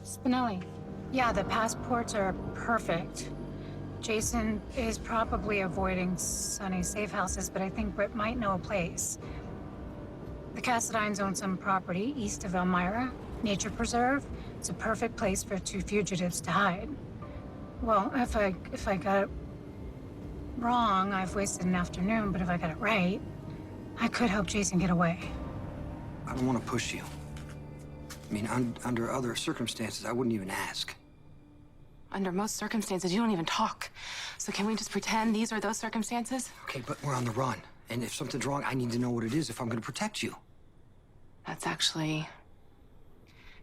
Spinelli. Yeah, the passports are perfect. Jason is probably avoiding Sunny's safe houses, but I think Britt might know a place. The Cassadines own some property east of Elmira, nature preserve. It's a perfect place for two fugitives to hide. Well, if I got it wrong, I've wasted an afternoon, but if I got it right, I could help Jason get away. I don't want to push you. I mean, under other circumstances, I wouldn't even ask. Under most circumstances, you don't even talk. So can we just pretend these are those circumstances? Okay, but we're on the run. And if something's wrong, I need to know what it is if I'm going to protect you. That's actually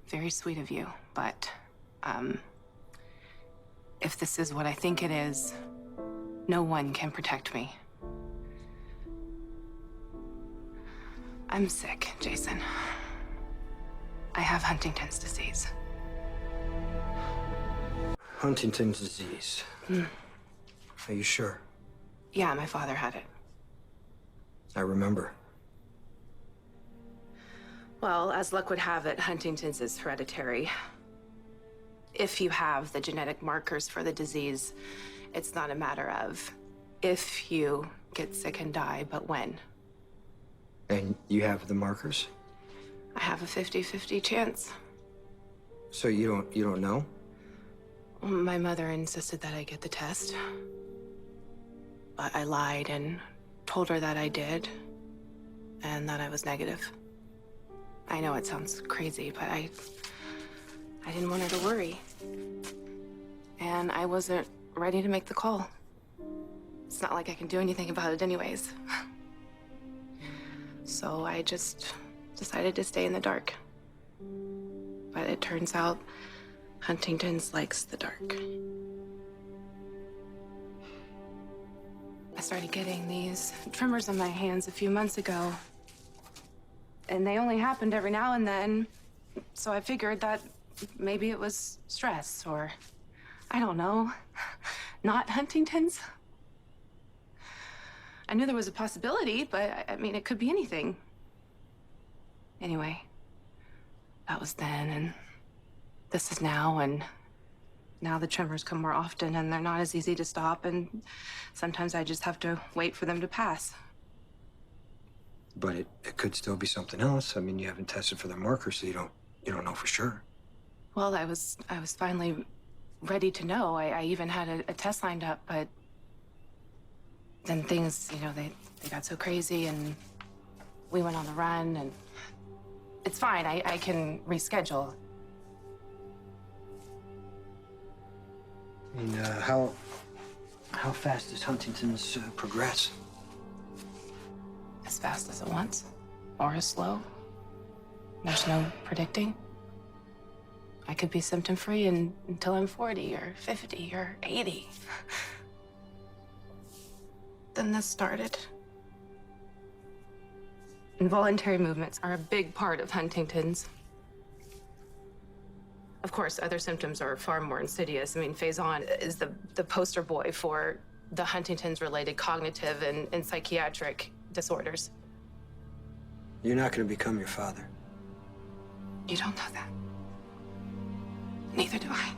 very sweet of you, but, if this is what I think it is, no one can protect me. I'm sick, Jason. I have Huntington's disease. Huntington's disease. Are you sure? Yeah, my father had it. I remember. Well, as luck would have it, Huntington's is hereditary. If you have the genetic markers for the disease, it's not a matter of if you get sick and die, but when. And you have the markers? I have a 50-50 chance. So you don't know? My mother insisted that I get the test. But I lied and told her that I did, and that I was negative. I know it sounds crazy, but I didn't want her to worry. And I wasn't ready to make the call. It's not like I can do anything about it anyways. So I just decided to stay in the dark. But it turns out Huntington's likes the dark. I started getting these tremors on my hands a few months ago. And they only happened every now and then. So I figured that maybe it was stress or, I don't know, not Huntington's. I knew there was a possibility, but I mean, it could be anything. Anyway, that was then, and this is now, and now the tremors come more often, and they're not as easy to stop, and sometimes I just have to wait for them to pass. But it could still be something else. I mean, you haven't tested for the markers, so you don't know for sure. Well, I was finally ready to know. I even had a test lined up, but then things, they got so crazy, and we went on the run, and it's fine. I can reschedule. I mean, how fast does Huntington's progress? As fast as it wants, or as slow. There's no predicting. I could be symptom-free until I'm 40 or 50 or 80. Then this started. Involuntary movements are a big part of Huntington's. Of course, other symptoms are far more insidious. I mean, Faison is the poster boy for the Huntington's-related cognitive and psychiatric disorders. You're not going to become your father. You don't know that. Neither do I.